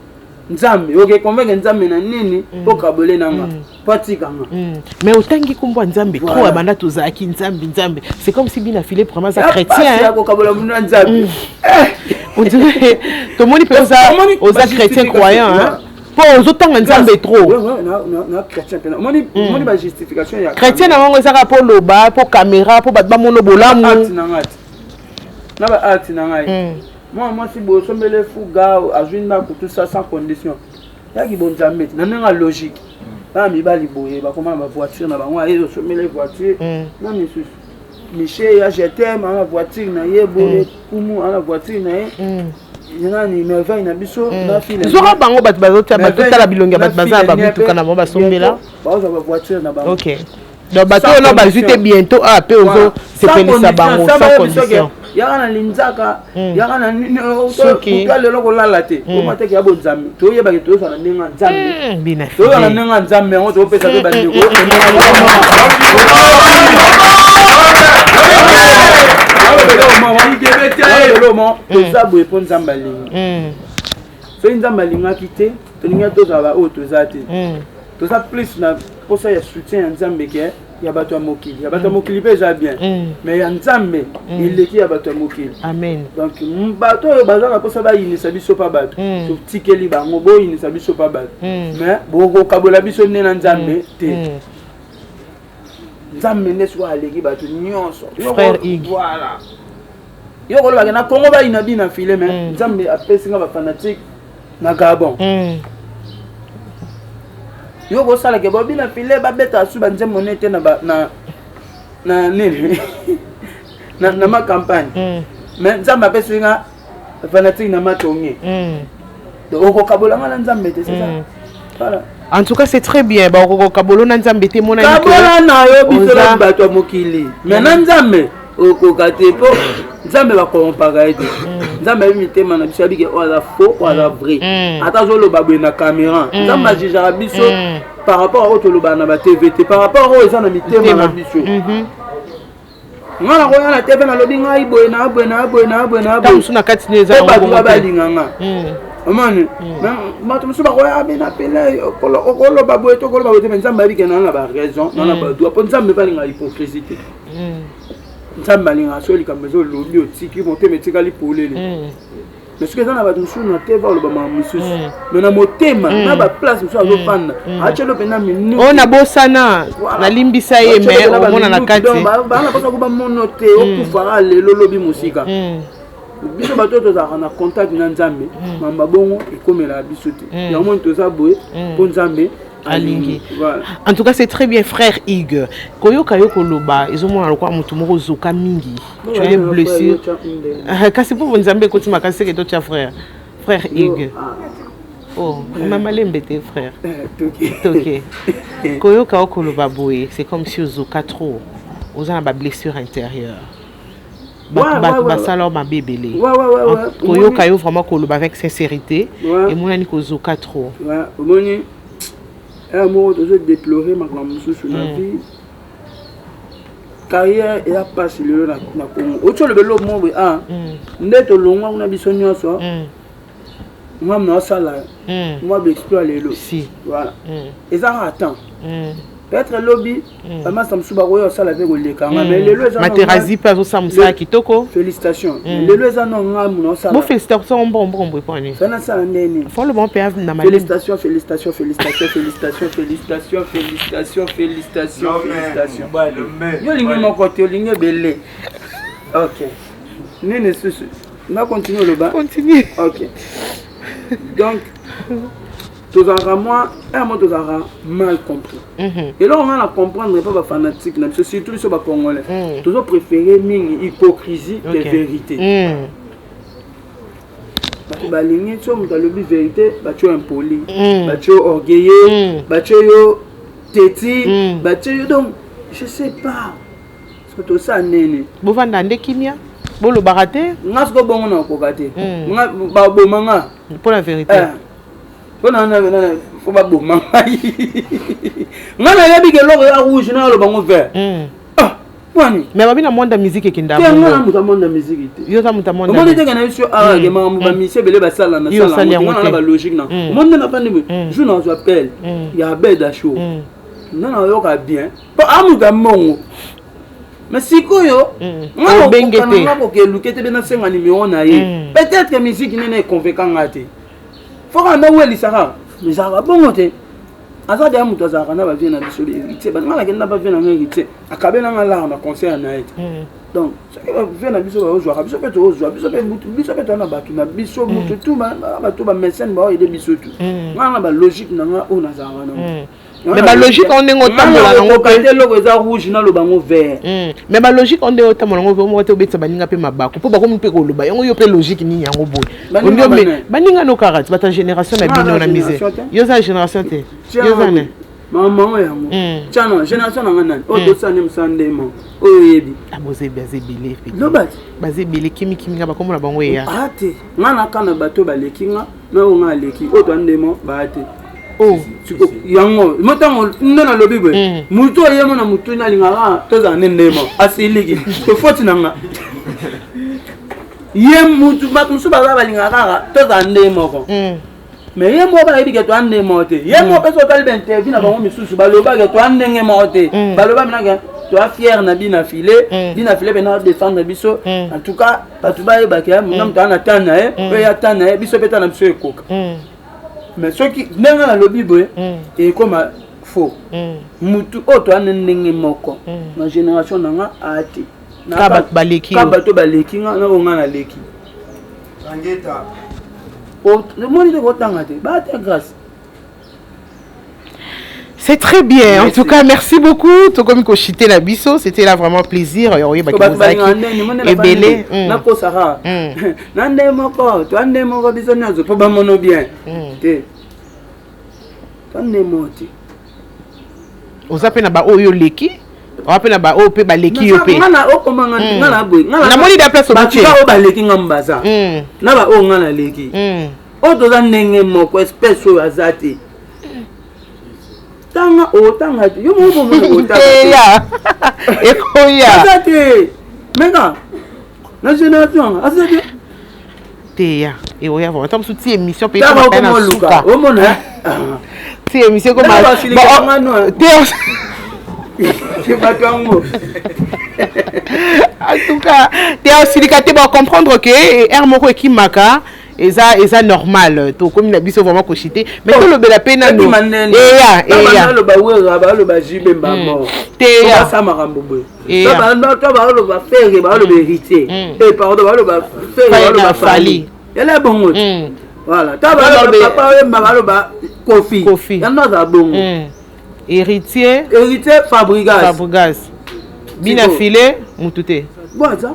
nzambe OK convaincre nzambe na nini po kabole nanga patika nga mais otangi kumbwa nzambe trop abanda tozaki nzambe c'est comme si bina filé vraiment ça chrétien ya ko kabola muna nzambe on dirait tout le monde peut osa chrétien croyant hein pour ozotanga nzambe trop na chrétien pena moni ba justification ya chrétien na wango saka po loba po caméra po ba mono bolamu na ba art na ngai moi si bo sombele fuga azwina ko tout ça sans condition ya ki bon nzambe na nga logique ba mi ba liboye ba comment ma voiture na ba ngwa yo sombele voiture na misus Michel ya jeté ma voiture na ye boye kumu na voiture na ye nani merveille na biso na fille zora bango bat bazota la bilonga bat baza ba bituka na mo ba sombela ba za ba voiture na ba OK donc bato na ba jute bientôt pe ozo se pelisa bango sans condition yaka na linzaka yaka na to lelo ko lalate ko mateke ya bonzambe to yeba ke to sana ndinga nzambe to na ndinga nzambe ngo to pesa ke bandiko so nzambe linga kite tolinga tozala oyo toza te toza plus na posa ya soutien ya nzambe ke ya bato ya mokili mpe eza bien mais ya nzambe eleki ya bato ya mokili amen donc bato oyo baza na posa bayinisa biso pa bato totikeli bango boyinisa biso pa bato mais bokokabola biso nde na nzambe te nzambe nde soki aleki bato nyonso frère Ig voilà yo kolobaka na Congo bayina bina file mais nzambe apesinga bafanatique na Gabon yo kosalaka bobina file babeta asu banzembo nete na nini na ma campagne mais nzambe apesinga fanatique na matonge donc okokabolanga na nzambe te c'est ça voilà. En tout cas, c'est très bien. Bah, Kabolo Nanzambe te mona. Kabolo na yo biso la bato mokili. Mais Nanzambe okokate po Nzambe va comparer te. Nzambe imite mana biso bike o la faux ou la vrai. Ata zo lo babwe na caméra. Nzambe jijara biso par rapport à autre lo bana ba TVT par rapport aux gens na mitema na biso. Ngana ko yana TV na lobi ngai boy na boy. Tamusu na kati neza ba ba linganga. Amani, mais tu sais pas quoi, mais na pele, okolo baboye to okolo baboye, mais nzamba bike na na ba raison, na ba doit pour nzamba pas linga hypocrisie. Nzamba linga so lika mezo lobi otiki monte metika li polele. Mais ce que ça na ba tusu na teva lo ba mamusus. Mais na motema na ba place so azo fanda. Achelo pena minu. On a bosana na limbisa ye mais o mona na kati. Ba na pas ko ba monote o kufara lelo lobi musika. Biso bato tozaka na contact na nzambe mamba bongo ekomela biso te yango toza boye po nzambe alingi. Voilà. En tout cas c'est très bien frère Ig. Koyoka yokoloba ezomona lokwa mutu moko zoka mingi. Tu as des blessures. Kasi pour nzambe koti makase ke to tia frère Ig. Oh, maman l'embêté frère. Toké. Koyoka yokoloba boye, c'est comme si ozoka trop. Oza na ba blessure intérieure. Basalor ma bébélé. Koyoka yo vraiment koloba avec sincérité et mon ani kozoka trop. Ouais, moni moi je déplorer ma mamusu sur la vie. Carrière et a passé le na Congo. Ocho le belo mo ah. Ndeto longwa na biso nyonso. Moi na sala. Moi explorer les lots. Si. Voilà. Et ça attend. Peut-être lobby, maman Samsuba Royo sala avec le kanga mais les lois Materazi pas au Samsa kitoko. Félicitations. Les lois non ngam sala. Bon félicitations bon poni. Ça na sala ndeni. Faut le bon père na ma. Félicitations. Yo lingi mon côté lingi belé. OK. Nene susu. On continue le bas. Continue. OK. Donc Tozara moi, tozara mal compris. Et là on va la comprendre pas fanatique, surtout sur les Congolais. Toujours préférer une hypocrisie que vérité. Baligné sur la vérité, tu es impoli, tu es orgueilleux, tu es têti, tu es donc je sais pas. C'est tout ça néné. Vous vendez kimia? Vous le baraté? Ngasko bon on a kokate. Ba bomanga pour la vérité. Faut pas bon maman. Ngana yabi ke logo ya rouge na lo bango vert. Ah, kwani. Mais babi na monde de musique e kinda. Ngana muta monde de musique te. Yo za muta monde. Monde te kana sur ah ke ma ba mise bele ba sala na sala. Ngana na ba logique na. Monde na pas ni. Je n'en appelle. Il y a bête chaud. Nana yo ka bien. Pas amuta mongo. Mais si koyo, ngana bengete. Ngana ko ke lukete be na senga numéro na ye. Peut-être que musique n'est convaincant ngate. Faut qu'on ait les sarah, mais ça va bon côté. Asa dia muto za kana ba vie na biso hérité, ba ngala kenda ba vie na hérité. Akabe na ngala na conseil na été. Donc, ça va vie na biso ba ozwa, biso pe to ozwa, biso pe na ba ki na biso muto tout ba to ba médecin ba aider biso tout. Ngala ba logique na nga o na za kana. Mais ma logique on est autant de la ngopete logo eza rouge na lo bango vert. Mais ma logique on est autant de la ngopete mo te obetsa baninga pe mabako. Po ba ko mpe ko loba. Yango yo pe logique ni yango boy. Baninga no karate bata génération na bino na misé. Yo za génération te. Yo za ne. Maman yango. Tiana génération na ngana. O to sa ne msande mo. O yebi. Aboze baze belé. Lobat. Baze belé kimi nga ba ko mo na bango ya. Ate. Ngana kana bato balekinga na o nga leki. O to ndemo ba ate. Oh, yango motango ndona lobi bwe mutu yemo na mutu na lingara toza ndemo asiligi to foti nanga ye mutu ba musu ba lingara toza ndemo ko mais ye mo ba yebi ke to ande moté ye mo peso tali ben interview na bango misusu baloba ke to ande nge moté baloba mina ke to a fier na bina filé ben na défendre biso en tout cas batu ba yeba ke nam ta na tana pe ya tana biso peta na biso ekoka mais ceux qui nenga na lobi boy et comme faux mutu oto ande nge moko na génération nanga ati na baleki kabato baleki nga na bonga na leki angeta c'est très bien. Merci. En tout cas, merci beaucoup. Tokomi Koshite la biso, c'était là vraiment plaisir. Et belé. Nako Sara. Nande moko, to ande moko biso nazo po ba mono bien. Te. Tande moti. Ozape na ba oyo leki. Ozape na ba o pe ba leki yo pe. Ngana okomanga ngana boy. Na moni da place obuche. Ba o ba leki ngambaza. Na ba o ngana leki. Otoza ndenge moko espèce oyo azati tanga otanga yo mo mo otanga ekoya azati mega na génération azati teya et oya vraiment tam souti émission pe comme na suka o mona ti émission comme en tout cas tu as aussi te ba comprendre que er moko ekimaka eza normal to comme na biso vraiment kochité mais to lobela pena no eya lo ba wera ba lo ba jibe mbamo teya ça marambo boy to ba lo ba faire ba lo héritier et pardon ba lo ba faire ba lo ba fali elle est bon voilà ta ba lo papa ba lo ba kofi yana za bon héritier Fabregas bina filé mutute boza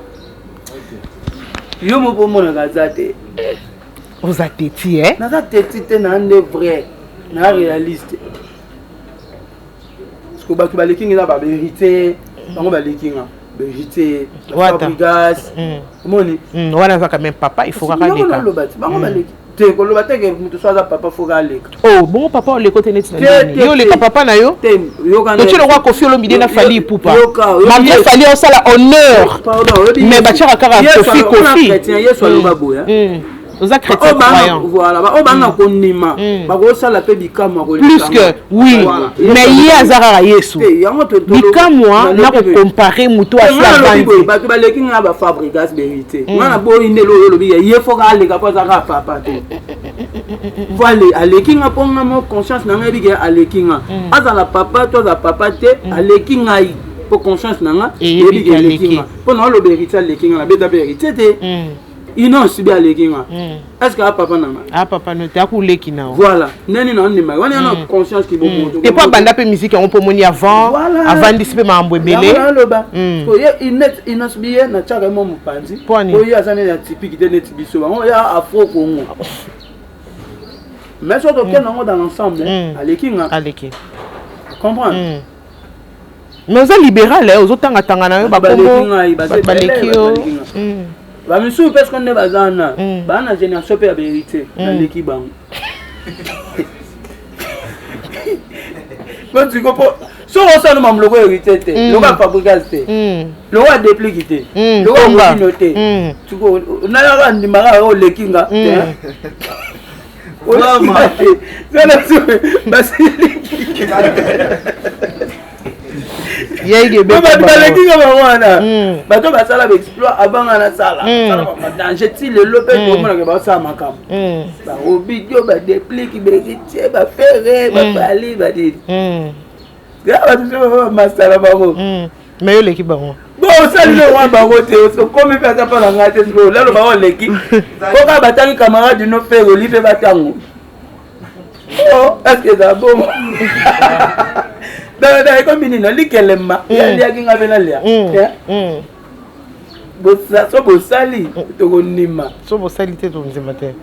yo mo po mona gazate vous a téti na za téti te na ande vrai na réaliste parce que ba ki ba lekinga na ba vérité bango ba lekinga vérité Fabregas moni wana za quand même papa il faut raleka bango ba leki te ko lo bateke mutu swaza papa faut raleka oh bon papa le côté net yo le papa na yo yo kana tu le roi Kofi Olomide na fali poupa malgré fali au sala honneur mais bachara kara Kofi yeso lo baboya aux chrétiens croyants voilà ba obanga konima ba ko sala pe bikama ko plus que oui mais yi azara yesu bikamwa na ko comparer muto a sa bande ba to ba leki nga ba Fabregas vérité ngana bo inde lo lo bi ye fo ka le ka ko za ka papa te voilà aleki nga ponga mo conscience na nga bi ke aleki nga azala papa to za papa te aleki nga pour conscience na nga et bi ke aleki nga pour na lo vérité aleki nga na beta vérité te ino sibi alekinga est-ce que papa na ma papa no te akuleki na voilà neni na ndima wani na conscience ki bomo te pas banda pe musique on peut moni avant disipe mambo ebele ko ye inet inasbiye na chaka mo mupanzi ko ye azane ya typique de net biso ba ya afro kongo mais surtout que non dans l'ensemble alekinga aleki comprendre mais aux libéral aux autres tanga na yo ba kombo baleki yo ba misu parce qu'on ne bazana ba na génération pe ya vérité na leki bango quand tu comprends so on ça no mamloko vérité te lo ba Fabregas te lo wa déplicité lo wa noté tu ko na ya ndimara o lekinga Olama c'est la basi yeye be ba lekinga ba wana ba to ba sala exploit abanga na sala ba danger ti le lope ko mona ke ba sa makam ba obidio ba déplique be ritier ba ferrer ba bali ba di ya ba tu ba masala ba ko mais yo leki ba mo bon ça le wa ba ko te so comme fait ça pas la ngate so là le ba on leki ko ka bataki camarade no faire olive ba tango oh est-ce que ça bon da ko minino likelema ya kinga bena lia bosa so bosali to konima so bosali te to nzema te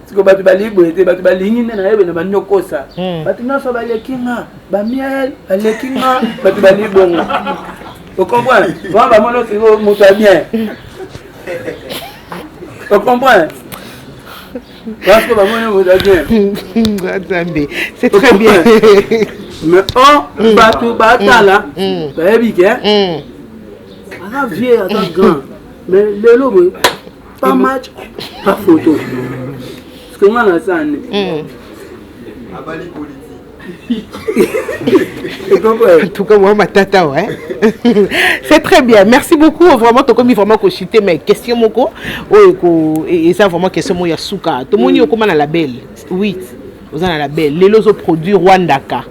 siko batu balibo ete batu balingi na yebe na banyokosa batu na so balekinga ba miel balekinga batu balibongo vous comprenez va ba mono siko mutu bien vous comprenez parce que ba mono mutu bien attendez c'est très bien mais on batu batala ba yebi ke ana vieux ana grand mais le lobe pas match pas photo tonga na sane abali politique. En tout cas, moi, ma tata, ouais. C'est très bien. Merci beaucoup. Vraiment, tu as commis vraiment citer mes questions, moko. Et ça, vraiment, question, moi, Yasuka. Tout le monde, comment la label? Oui, vous avez la label. Les lots produits Rwandaka.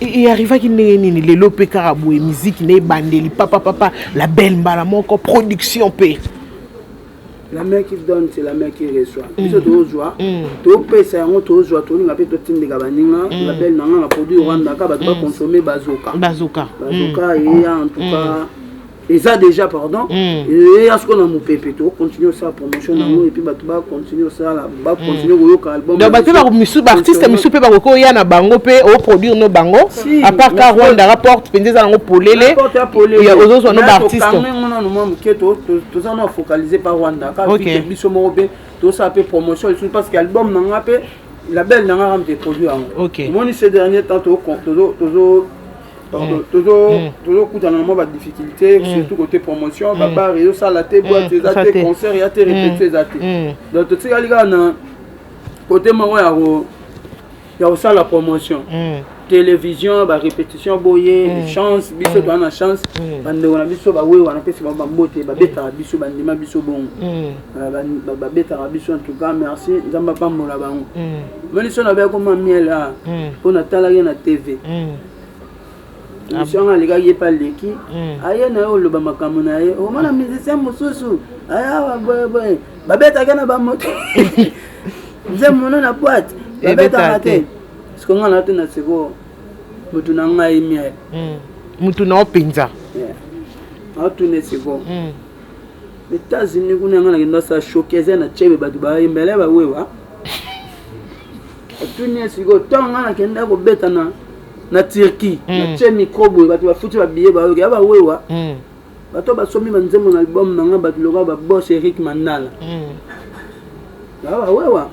Et arrive à qu'il n'y ait les lots Pécarabou et musique, les bandeli, papa, la belle malamon, production P. La mère qui donne, c'est la mère qui reçoit. Si tu as joie, tu peux faire un autre joie, tu as fait tout le gabaninga, la belle n'a pas produit Rwandaka, tu vas consommer bazooka. Bazooka, et en tout cas, et ça déjà, pardon, et à ce qu'on a mon pépé, tu continues ça, promotion, et puis tu vas continuer ça, là, continuer au album. Donc, tu vas artiste, tu peux pas produire nos bango, produire nos bango, à part car Rwanda rapporte, tu peux dire pour les il y a aux autres nos artistes. Tout ça, on a focalisé par Rwanda, car puis tout ça, peu promotion, parce que l'album n'a pas la belle n'a pas de produits. Moi, ces derniers temps, toujours coup dans la difficulté, surtout côté promotion, papa, réseau, ça, la thé, boîte, tes concerts, il y a tes répétitions, donc tout ça, les gars, côté marron, il y a aussi la promotion. Télévision, répétition, boyer, chance, biso, tu as une chance, on a biso, on a fait ce beauté, bêta, biso, bandima, biso, bon, bêta, biso, en tout cas, merci, nous n'avons pas mon là-bas. Mais si on avait comme un miel là, on a talagé la TV. Mission les gars y pas l'équipe aya na yo loba makambo na ye o mona musicien mosusu aya boy babeta kana ba moto nze mona na boîte babeta matin parce que ngana tena seko mutu na ngai miel mutu na opinza atune seko États-Unis kuna ngana kenda sa showcase na chebe batu ba imbele ba wewa atune seko tonga na kenda ko beta na Turquie na tche microbe batu ba futi ba billet ba yoga ba wewa bato ba somi ba nzembo na album nanga batu loka ba boss Eric Mandala ba wewa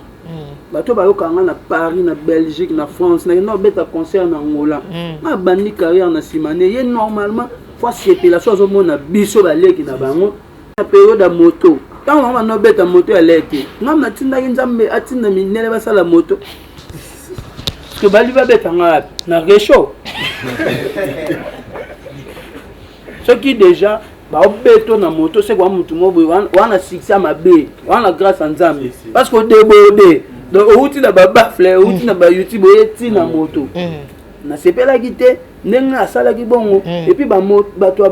bato ba yoka na Paris na Belgique na France na no beta concert na Angola ma bandi carrière na simane ye normalement fois c'est la chose au monde na biso ba leki na bango na période de moto tant on no beta moto ya leki ngam na tinda nzambe atinda minele ba sala moto que bali va beta na réchaud ce qui déjà ba obeto na moto c'est quoi mutu mo wana succès mabe wana grâce à nzambe parce que débordé donc outi na ba bafle outi na ba YouTube eti na moto na sepela kité nenga sala ki bongo et puis ba bato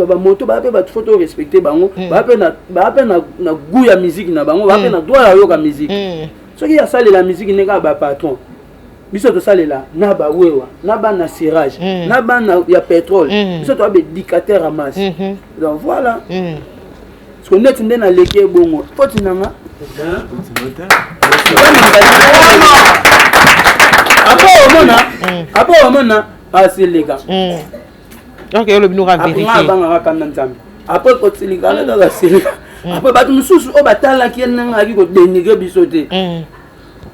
ba moto ba pe ba photo respecter bango ba pe na goût ya musique na bango ba pe na droit ya yoka musique ce qui a salé la musique nenga ba patron biso to salela na ba wewa na ba na cirage na ba na ya pétrole biso to ba dictateur à masse donc voilà ce qu'on est ndena leke bongo foti nanga après omona c'est les gars donc le bino ra vérifier après ko tilika na da silika après ba mususu o batala ki nanga ki ko dénigrer biso te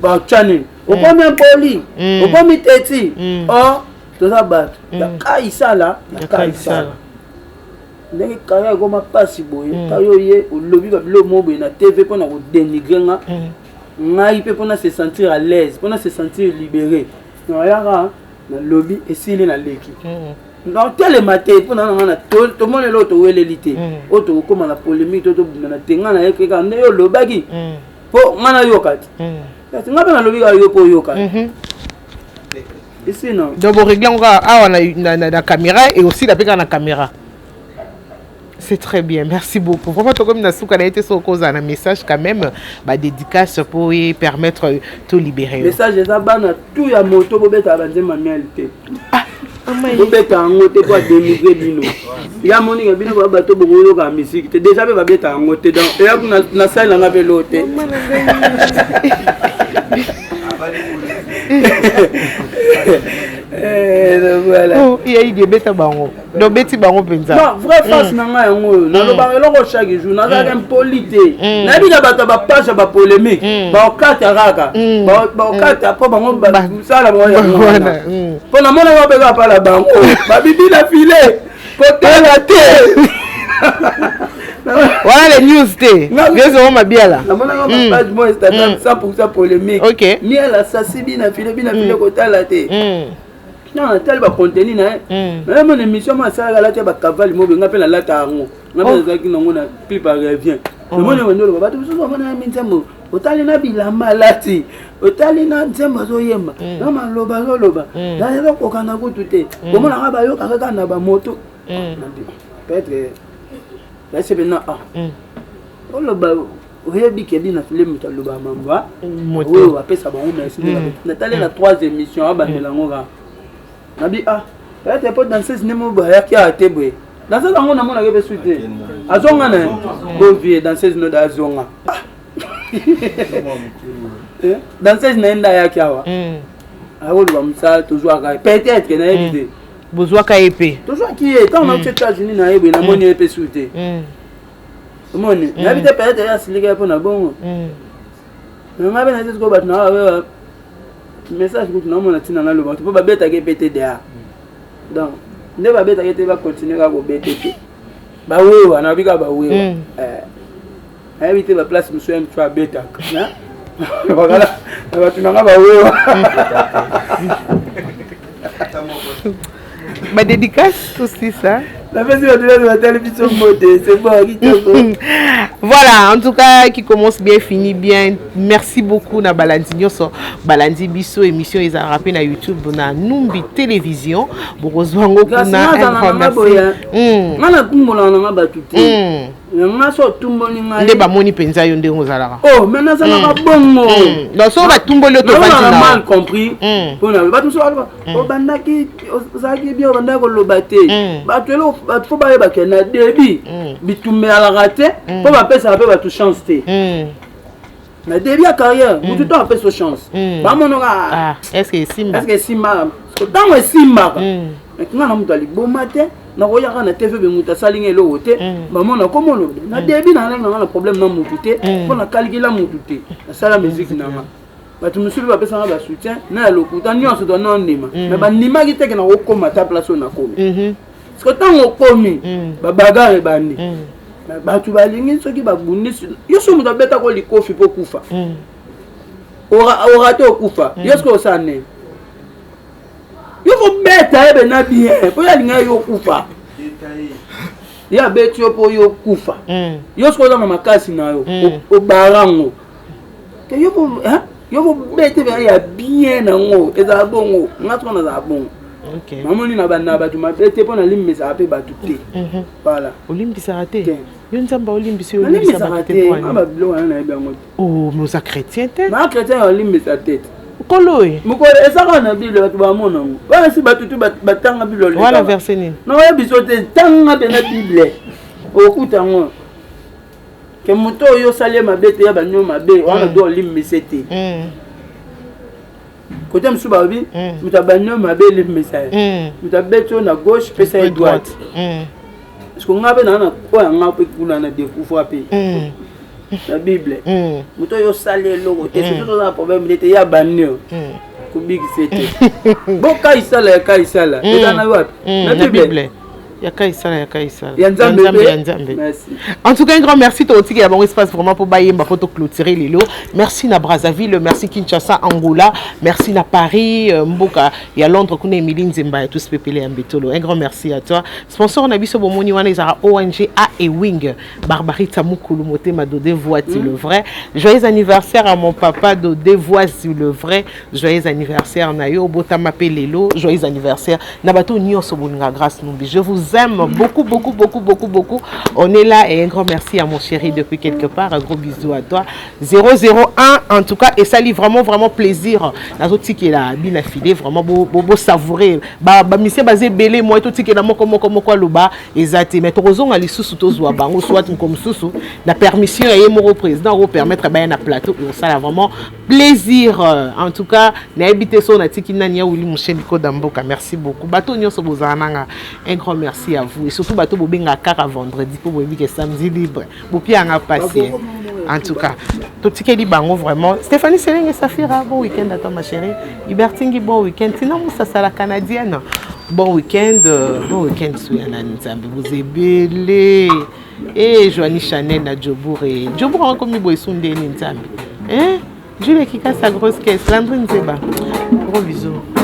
ba channel au premier poli au premier teti oh tout ça bat la kaisala ndenge kaya goma pasi boye kayo ye o lobby ba bilo mo boye na TV pona ko dénigrer nga ngai pe pona se sentir à l'aise pona se sentir libéré no yara na lobby esili na leki donc tel matin pona na to mo le loto welelité auto ko na polémique to na tenga na yeke ka ndeyo lobaki po ngana yokati tu n'as pas le ici non. Donc vous réglez la caméra et aussi la caméra. C'est très bien, merci beaucoup. Vraiment, comme Nasuka a été sur cause un message quand même, dédicace pour permettre de te libérer. Message c'est ça, tout ya moto pour mettre à la manualité. Pour mettre en moto pour dénigrer bino. Il y a mon bino pour bateau pour la musique. Déjà va mettre en moto donc et là na salle on avait l'autre. Voilà. Il y a eu des bêtes bango. Donc bêtes bango penza. Non, vrai face nanga yango. Na lo ba lo chaque jour na za impolité. Na bi na bato ba page ba polémique. Ba okata raka. Ba okata po bango ba sala mo ya. Po na mona ba ba la bango. Ba bibi la filet. Côté la terre. Voilà les news, t'es. Bien sûr, ma bien là. La page, moi, c'est 100% polémique. Ok. Miel, ça, c'est bien, filé, côté la tête. Non, tel va contenir, mais mon émission, moi, ça, la tête, va cavaler, moi, on appelle la taron. On appelle ça qui n'ont pas clip à revient. Le monde est venu, on va tout ça, on a mis ça, otalina bilamba lati otalina nzemba zoyemba na maloba zoloba na lelo kokana kutu te komona nga bayoka kaka na bamoto peut-être c'est maintenant oloba oyebi kebi na filme taloba mamba moto oui apesa bango merci natale la 3e émission abandela ngoka nabi peut-être pas dans 16 nemo ba ya kia tebwe dans ça on a mona ke besuite azonga na bon vie dans 16 no da azonga dans ces naenda yaki awa akolwa msala toujours peut-être que na yebi besoin ka épée toujours qui est quand on aux États-Unis na yebi na moni épée souté moni na bité peut-être ya silika pour na bongo mais ngabe na tiko bat na wa message ko na mona tina na loba to ba beta ke PTDA donc ne ba beta ke te ba continuer ka ko BTP ba wewa na bika ba wewa invité la place monsieur M tu as bêta voilà tu n'as pas ma dédicace aussi ça la version de la télévision modée c'est bon voilà en tout cas qui commence bien finit bien merci beaucoup na Balandinho so Balandi biso émission ils a rappelé na YouTube na Numbi télévision borozwango kuna ngana kumbola na batute nga so tumboli ngai nde bamoni penza yo ndengo zalaka mais na zalaka bongo donc so ba tumboli to bandi na mal compris pona batu so bandaki ozaki bien banda ko lobate batelo batu ba yeba ke na débit bitumbe ala raté po ba pesa pe batu chance te na débit ya carrière mutu to apesa chance ba monoka est-ce que Simba tango Simba mais ngana mutu ali bomate na koyaka na TV be muta salinga elo wote ba mona komo lo na débit na na problème na mutu te po na calculer mutu te na sala musique na nga batu musulu ba pesa ba soutien na lokuta nyonso do na ndima mais ba ndima ki teke na kokoma ta place na komi parce que tango komi ba bagare bandi batu balingi soki ba bundisi yo so muta beta ko likofi po kufa ora to kufa yesko osane yo ko beta ebe na bien po ya linga yo kufa ya beti yo po yo kufa yo sko na makasi na yo o barango ke yo ko beta be ya bien na ngo eza bongo ngatso na za bongo OK mamoni na bana batu ma beta po na limisa ape batu te voilà olimbisa raté yo nzamba olimbisa yo olimbisa raté aba bilo na ebe ngo oh mais ça chrétien tête na chrétien olimbisa tête Koloé. Mukole ezaka na Bible batu ba mona ngo. Ba si batu tu batanga Bible. Voilà verset ni. Na ya bisote tanga de na Bible. Okuta ngo. Ke muto yo sale mabete ya banyo mabe wana do limisete. Côté msuba bi muta banyo mabe limisete. Muta beto na gauche pesa à droite. Parce que ngabe na ko ya ngape kuna na découvrir pe. La Bible. Muto yo sale logo te surtout dans problème il était ya banyo. Kubiki c'était. Boka isala ya kaisala. Eza na wapi? La Bible. Yakaisala. Yanzambe. Merci. En tout cas, un grand merci à qui a bon espace vraiment pour bailler ma photo clôturer les lots. Merci na Brazzaville, merci Kinshasa, Angola, merci na Paris, Mboka, il y a Londres, Kune Emiline Zemba et tous ces pépélés en bétolo. Un grand merci à toi. Sponsor on a biso bomoni wana ezara ONG A et Wing. Barbarita Mukulu moté ma dodé voici le vrai. Joyeux anniversaire à mon papa dodé voici le vrai. Joyeux anniversaire Nayo Botama Pelelo. Joyeux anniversaire Nabato Nyonso Boninga grâce Numbi. Je vous aime beaucoup. On est là et un grand merci à mon chéri depuis quelque part. Un gros bisou à toi. 001 en tout cas et ça lui vraiment plaisir. La autre qui est là, bien affilé, vraiment beau savourer. Monsieur basé belé moi tout qui est là comment quoi loba exact. Mais torozon ali sous tozo bango soit comme sous la permission et mon président au permettre ben un plateau ça a vraiment plaisir en tout cas na habité son na tiki nania Willy Moucheliko Damboka. Merci beaucoup. Bato nyonso bozananga. Un grand merci à vous et surtout bateau bobenga car à vendredi pour vous que samedi libre pour bien en passer en tout cas tout ce qui est bango vraiment Stéphanie Seleng et Safira bon week-end à toi ma chérie Hubertingi bon week-end sinon ça c'est la canadienne bon week-end sur la Nzambe vous ébélé et Joanie Chanel na Djobour et Djobour a commis boisson de Nzambi. Hein? Jules Kika sa grosse caisse, Landrine Zeba. Gros bisous.